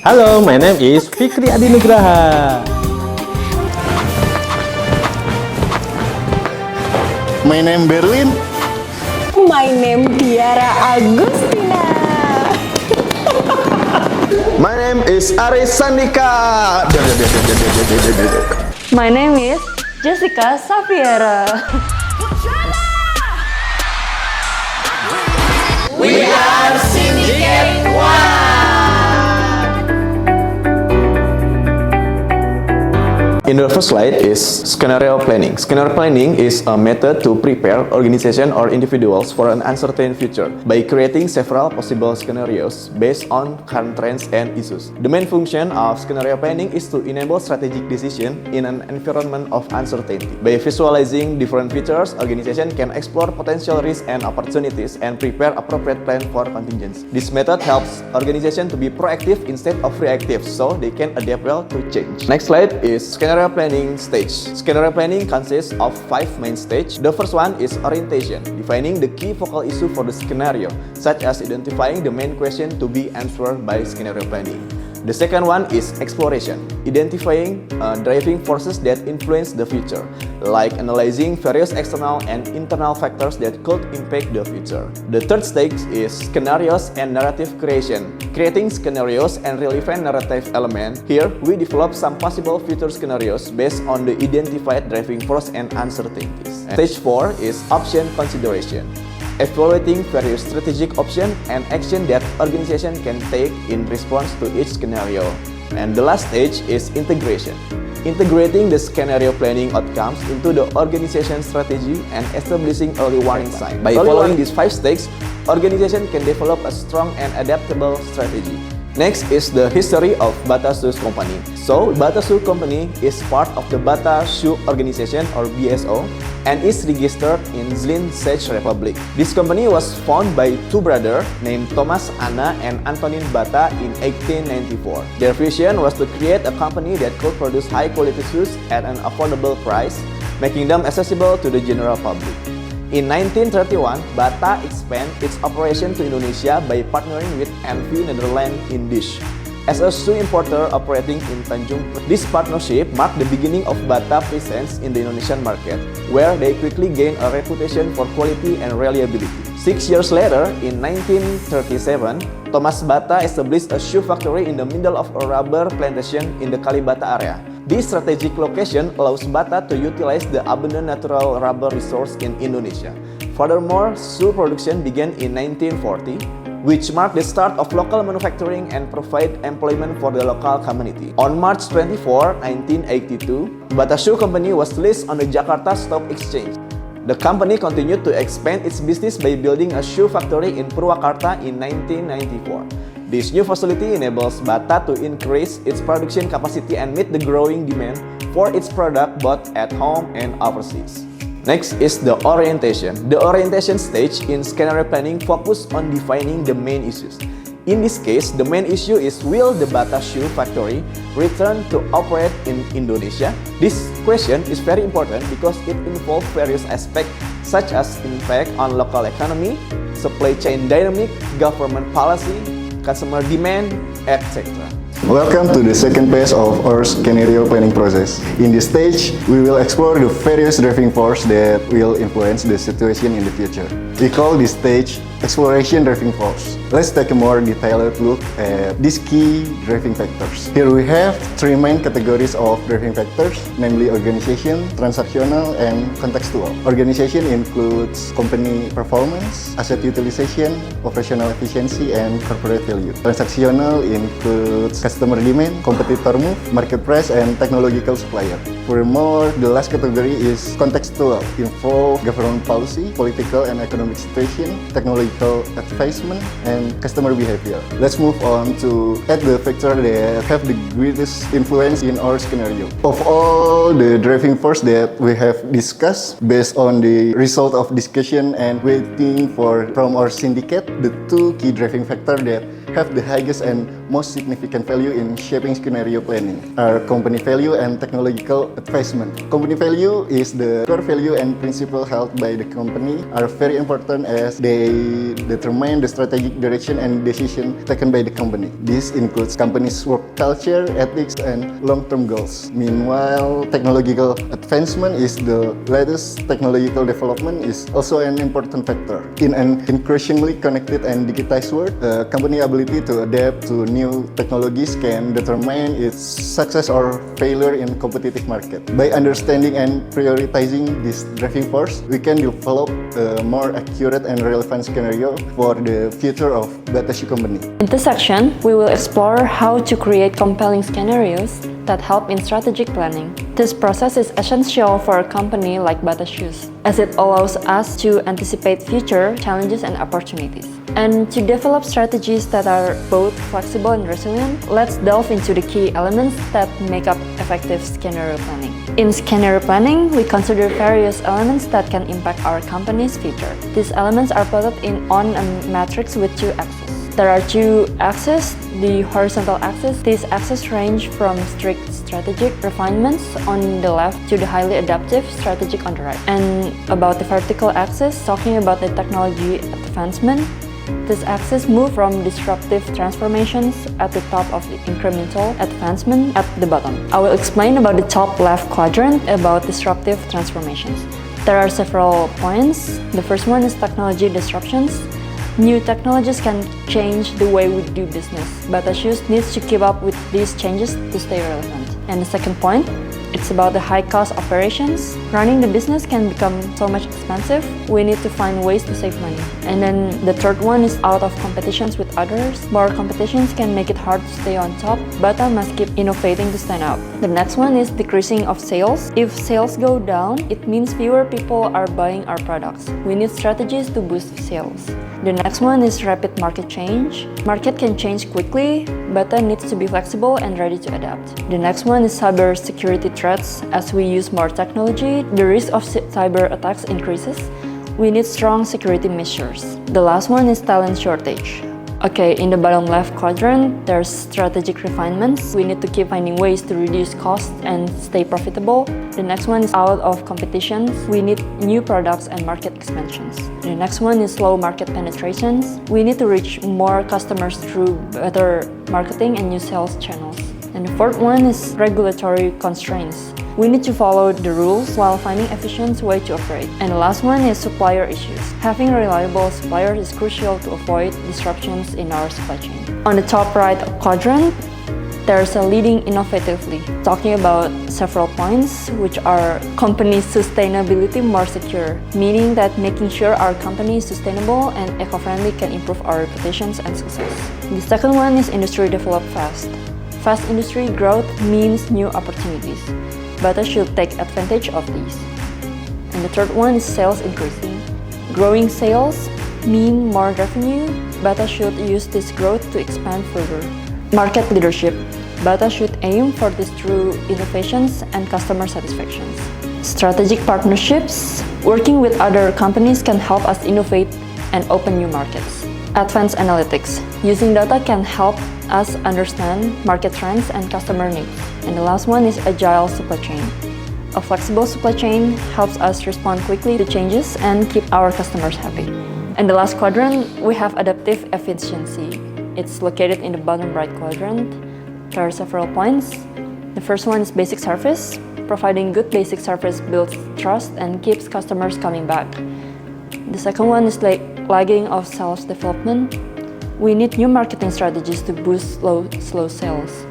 Halo, my name is Fikri Adi Nugraha. My name Berlin. My name Tiara Agustina. My name is Aris Sandika. My name is Jessica Safiera. We are Syndicate One. In the first slide is scenario planning. Scenario planning is a method to prepare organization or individuals for an uncertain future by creating several possible scenarios based on current trends and issues. The main function of scenario planning is to enable strategic decision in an environment of uncertainty. By visualizing different features, organization can explore potential risks and opportunities and prepare appropriate plan for contingency. This method helps organization to be proactive instead of reactive, so they can adapt well to change. Next slide is scenario planning stage. Scenario planning consists of 5 main stages. The first one is orientation, defining the key focal issue for the scenario, such as identifying the main question to be answered by scenario planning. The second one is exploration, identifying driving forces that influence the future, like analyzing various external and internal factors that could impact the future. The third stage is scenarios and narrative creation, creating scenarios and relevant narrative elements. Here, we develop some possible future scenarios based on the identified driving force and uncertainties. And stage 4 is option consideration, evaluating various strategic options and action that organization can take in response to each scenario. And the last stage is integration, integrating the scenario planning outcomes into the organization strategy and establishing early warning signs. By following these 5 stages, organization can develop a strong and adaptable strategy. Next is the history of Bata Shoes Company. So, Bata Shoe Company is part of the Bata Shoe Organization or BSO and is registered in Zlin, Czech Republic. This company was founded by 2 brothers named Thomas Anna and Antonin Bata in 1894. Their vision was to create a company that could produce high-quality shoes at an affordable price, making them accessible to the general public. In 1931, Bata expanded its operation to Indonesia by partnering with NV Netherlands in Dish as a shoe importer operating in Tanjung. This partnership marked the beginning of Bata presence in the Indonesian market, where they quickly gained a reputation for quality and reliability. 6 years later, in 1937, Thomas Bata established a shoe factory in the middle of a rubber plantation in the Kalibata area. This strategic location allows Bata to utilize the abundant natural rubber resource in Indonesia. Furthermore, shoe production began in 1940, which marked the start of local manufacturing and provide employment for the local community. On March 24, 1982, Bata Shoe Company was listed on the Jakarta Stock Exchange. The company continued to expand its business by building a shoe factory in Purwakarta in 1994. This new facility enables Bata to increase its production capacity and meet the growing demand for its product both at home and overseas. Next is the orientation. The orientation stage in scenario planning focuses on defining the main issues. In this case, the main issue is, will the Bata Shoe Factory return to operate in Indonesia? This question is very important because it involves various aspects such as impact on local economy, supply chain dynamic, government policy, customer demand, etc. Welcome to the second phase of our scenario planning process. In this stage, we will explore the various driving forces that will influence the situation in the future. We call this stage exploration driving force. Let's take a more detailed look at these key driving factors. Here we have 3 main categories of driving factors, namely organization, transactional, and contextual. Organization includes company performance, asset utilization, operational efficiency, and corporate value. Transactional includes customer demand, competitor move, market price, and technological supplier. Furthermore, the last category is contextual, involve government policy, political and economic situation, technological advancement, and customer behavior. Let's move on to add the factor that have the greatest influence in our scenario. Of all the driving force that we have discussed, based on the result of discussion and waiting for from our syndicate, the 2 key driving factors that have the highest and most significant value in shaping scenario planning are company value and technological advancement. Company value is the core value and principle held by the company are very important as they determine the strategic direction and decision taken by the company. This includes company's work culture, ethics, and long-term goals. Meanwhile, technological advancement is the latest technological development is also an important factor. In an increasingly connected and digitized world, a company ability to adapt to new technologies can determine its success or failure in competitive market. By understanding and prioritizing this driving force, we can develop a more accurate and relevant scenario for the future of Batashu company. In this section, we will explore how to create compelling scenarios that help in strategic planning. This process is essential for a company like Batashu's, as it allows us to anticipate future challenges and opportunities. And to develop strategies that are both flexible and resilient, let's delve into the key elements that make up effective scenario planning. In scenario planning, we consider various elements that can impact our company's future. These elements are plotted on a matrix with two axes. There are two axes, the horizontal axis. These axes range from strict strategic refinements on the left to the highly adaptive strategic on the right. And about the vertical axis, talking about the technology advancement, this axis moves from disruptive transformations at the top of the incremental advancement at the bottom. I will explain about the top left quadrant about disruptive transformations. There are several points. The first one is technology disruptions. New technologies can change the way we do business. Batashu needs to keep up with these changes to stay relevant. And the second point, it's about the high-cost operations. Running the business can become so much expensive. We need to find ways to save money. And then the third one is out of competitions with others. More competitions can make it hard to stay on top. Bata must keep innovating to stand out. The next one is decreasing of sales. If sales go down, it means fewer people are buying our products. We need strategies to boost sales. The next one is rapid market change. Market can change quickly. Bata needs to be flexible and ready to adapt. The next one is cyber security threats. As we use more technology, the risk of cyber attacks increases. We need strong security measures. The last one is talent shortage. Okay, in the bottom left quadrant, there's strategic refinements. We need to keep finding ways to reduce costs and stay profitable. The next one is out of competitions. We need new products and market expansions. The next one is low market penetrations. We need to reach more customers through better marketing and new sales channels. And the fourth one is regulatory constraints. We need to follow the rules while finding efficient way to operate. And the last one is supplier issues. Having reliable suppliers is crucial to avoid disruptions in our supply chain. On the top right quadrant, there's a leading innovatively, talking about several points, which are company sustainability more secure, meaning that making sure our company is sustainable and eco-friendly can improve our reputations and success. The second one is industry develop fast. Fast industry growth means new opportunities. Bata should take advantage of these. And the third one is sales increasing. Growing sales mean more revenue. Bata should use this growth to expand further. Market leadership. Bata should aim for this through innovations and customer satisfactions. Strategic partnerships. Working with other companies can help us innovate and open new markets. Advanced analytics. Using data can help us understand market trends and customer needs. And the last one is agile supply chain. A flexible supply chain helps us respond quickly to changes and keep our customers happy. And the last quadrant, we have adaptive efficiency. It's located in the bottom right quadrant. There are several points. The first one is basic service. Providing good basic service builds trust and keeps customers coming back. The second one is lagging of sales development. We need new marketing strategies to boost slow sales.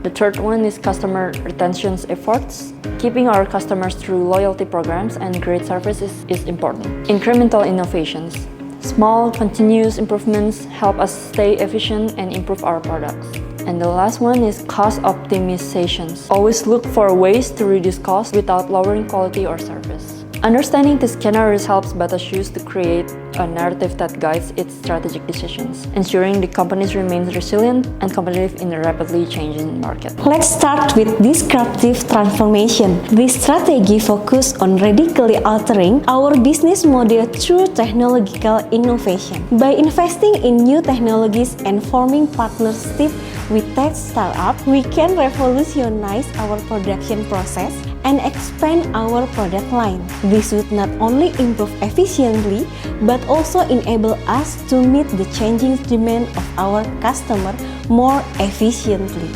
The third one is customer retention efforts. Keeping our customers through loyalty programs and great services is important. Incremental innovations. Small, continuous improvements help us stay efficient and improve our products. And the last one is cost optimizations. Always look for ways to reduce costs without lowering quality or service. Understanding these scenarios helps Batashu to create a narrative that guides its strategic decisions, ensuring the company remains resilient and competitive in a rapidly changing market. Let's start with disruptive transformation. This strategy focuses on radically altering our business model through technological innovation. By investing in new technologies and forming partnerships with tech startups, we can revolutionize our production process and expand our product line. This would not only improve efficiently, but also enable us to meet the changing demand of our customer more efficiently.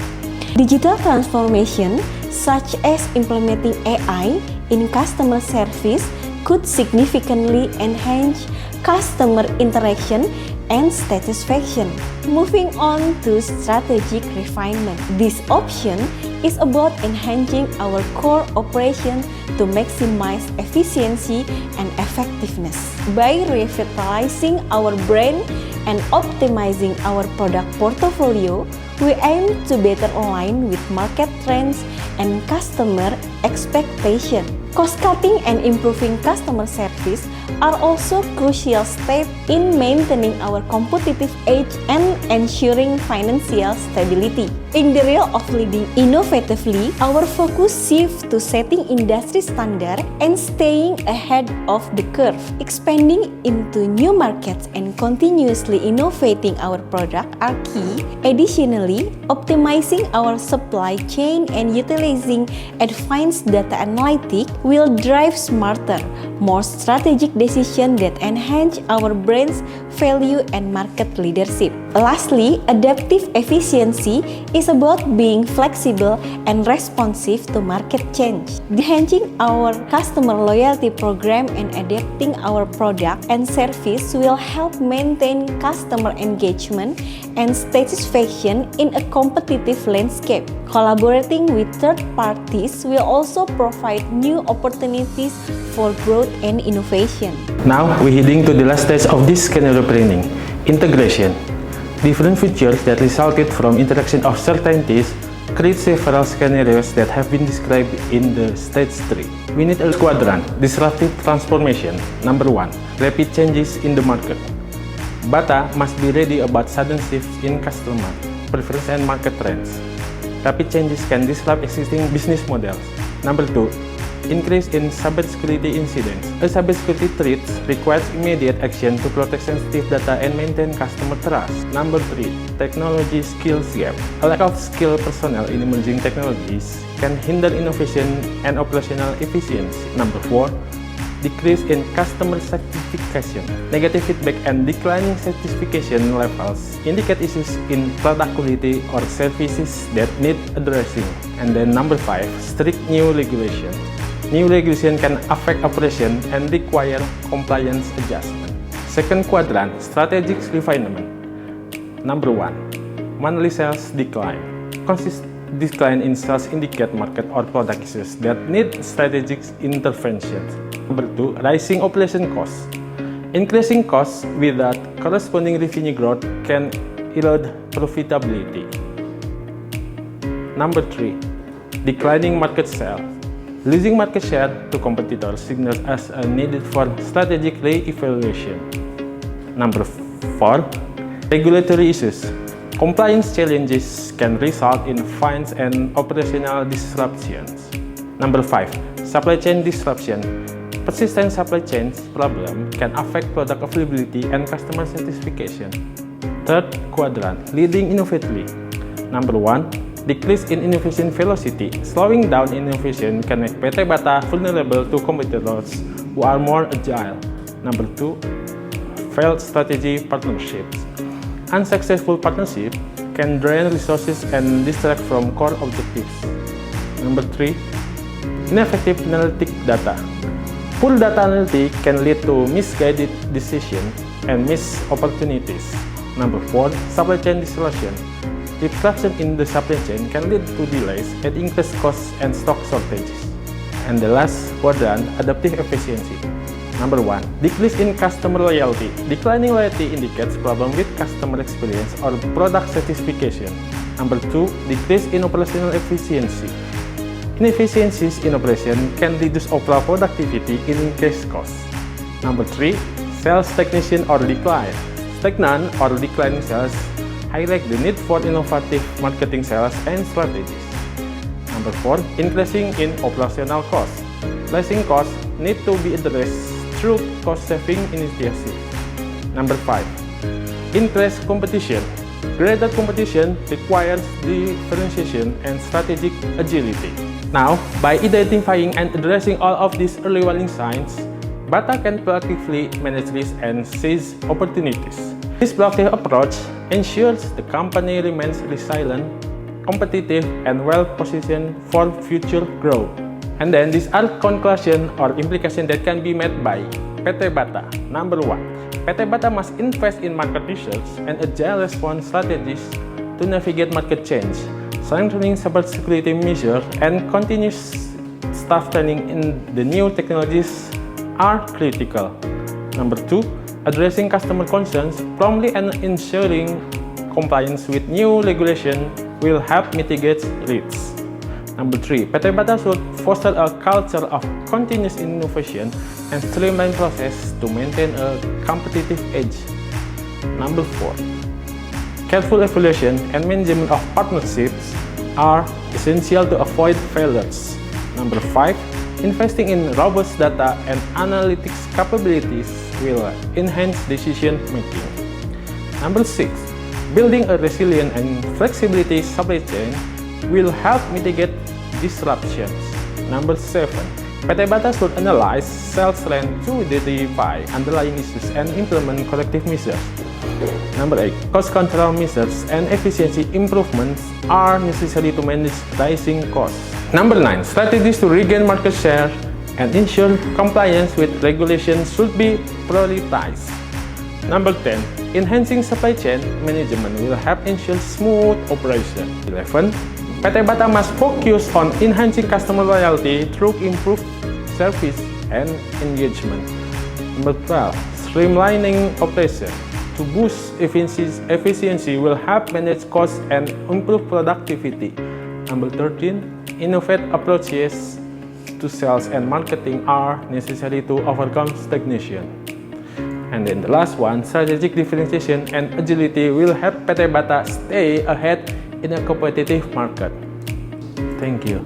Digital transformation, such as implementing AI in customer service, could significantly enhance customer interaction and satisfaction. Moving on to strategic refinement. This option is about enhancing our core operation to maximize efficiency and effectiveness. By revitalizing our brand and optimizing our product portfolio, we aim to better align with market trends and customer expectations. Cost-cutting and improving customer service are also crucial steps in maintaining our competitive edge and ensuring financial stability. In the realm of leading innovatively, our focus shifts to setting industry standards and staying ahead of the curve. Expanding into new markets and continuously innovating our product are key. Additionally, optimizing our supply chain and utilizing advanced data analytics will drive smarter, more strategic decisions that enhance our brand's value and market leadership. Lastly, adaptive efficiency is about being flexible and responsive to market change. Enhancing our customer loyalty program and adapting our product and service will help maintain customer engagement and satisfaction in a competitive landscape. Collaborating with third parties will also provide new opportunities for growth and innovation. Now, we're heading to the last stage of this scenario planning, integration. Different features that resulted from interaction of certainties create several scenarios that have been described in the stage 3. We need a quadrant, disruptive transformation. Number 1, rapid changes in the market. Bata must be ready about sudden shifts in customer preference and market trends. Rapid changes can disrupt existing business models. Number 2, increase in cybersecurity incidents. A cybersecurity threat requires immediate action to protect sensitive data and maintain customer trust. Number 3, technology skills gap. A lack of skilled personnel in emerging technologies can hinder innovation and operational efficiency. Number 4, decrease in customer satisfaction. Negative feedback and declining satisfaction levels indicate issues in product quality or services that need addressing. And then number 5, strict new regulation. New regulation can affect operation and require compliance adjustment. Second quadrant, strategic refinement. Number 1, monthly sales decline. Consistent decline in sales indicate market or product issues that need strategic interventions. Number 2, rising operation costs. Increasing costs without corresponding revenue growth can erode profitability. Number 3, declining market share. Losing market share to competitors signals as a needed for strategic re-evaluation. Number 4, regulatory issues. Compliance challenges can result in fines and operational disruptions. Number 5, supply chain disruption. Persistent supply chain problem can affect product availability and customer satisfaction. Third quadrant, leading innovatively. Number 1, decrease in innovation velocity. Slowing down innovation can make PT Bata vulnerable to competitors who are more agile. Number 2, failed strategy partnerships. Unsuccessful partnership can drain resources and distract from core objectives. Number 3, ineffective analytic data. Poor data analytics can lead to misguided decisions and missed opportunities. Number 4, supply chain disruption. Disruption in the supply chain can lead to delays and increased costs and stock shortages. And the last quadrant, adaptive efficiency. Number 1, decrease in customer loyalty. Declining loyalty indicates problem with customer experience or product satisfaction. Number 2, decrease in operational efficiency. Inefficiencies in operation can reduce overall productivity and increase costs. Number 3, sales stagnation or decline. Stagnant or declining sales highlight the need for innovative marketing sales and strategies. Number 4, increasing in operational costs. Rising costs need to be addressed through cost-saving initiatives. Number 5, increased competition. Greater competition requires differentiation and strategic agility. Now, by identifying and addressing all of these early warning signs, Bata can proactively manage risks and seize opportunities. This proactive approach ensures the company remains resilient, competitive, and well-positioned for future growth. And then these are conclusions or implications that can be made by PT Bata. Number 1, PT Bata must invest in market research and agile response strategies to navigate market change. Strengthening cybersecurity measures and continuous staff training in the new technologies are critical. Number 2, addressing customer concerns promptly and ensuring compliance with new regulation will help mitigate risks. Number 3, PT Bata should foster a culture of continuous innovation and streamline process to maintain a competitive edge. Number 4, careful evaluation and management of partnerships are essential to avoid failures. Number 5, investing in robust data and analytics capabilities will enhance decision making. Number 6, building a resilient and flexibility supply chain will help mitigate disruptions. Number 7, PT Bata should analyze sales trend to identify underlying issues and implement corrective measures. Number 8, cost control measures and efficiency improvements are necessary to manage rising costs. Number 9, strategies to regain market share and ensure compliance with regulations should be prioritized. Number 10, enhancing supply chain management will help ensure smooth operation. 11, PT Bata must focus on enhancing customer loyalty through improved service and engagement. Number 12, streamlining operation to boost efficiency will help manage costs and improve productivity. Number 13, innovative approaches to sales and marketing are necessary to overcome stagnation. And then the last one, strategic differentiation and agility will help PT Bata stay ahead in a competitive market. Thank you.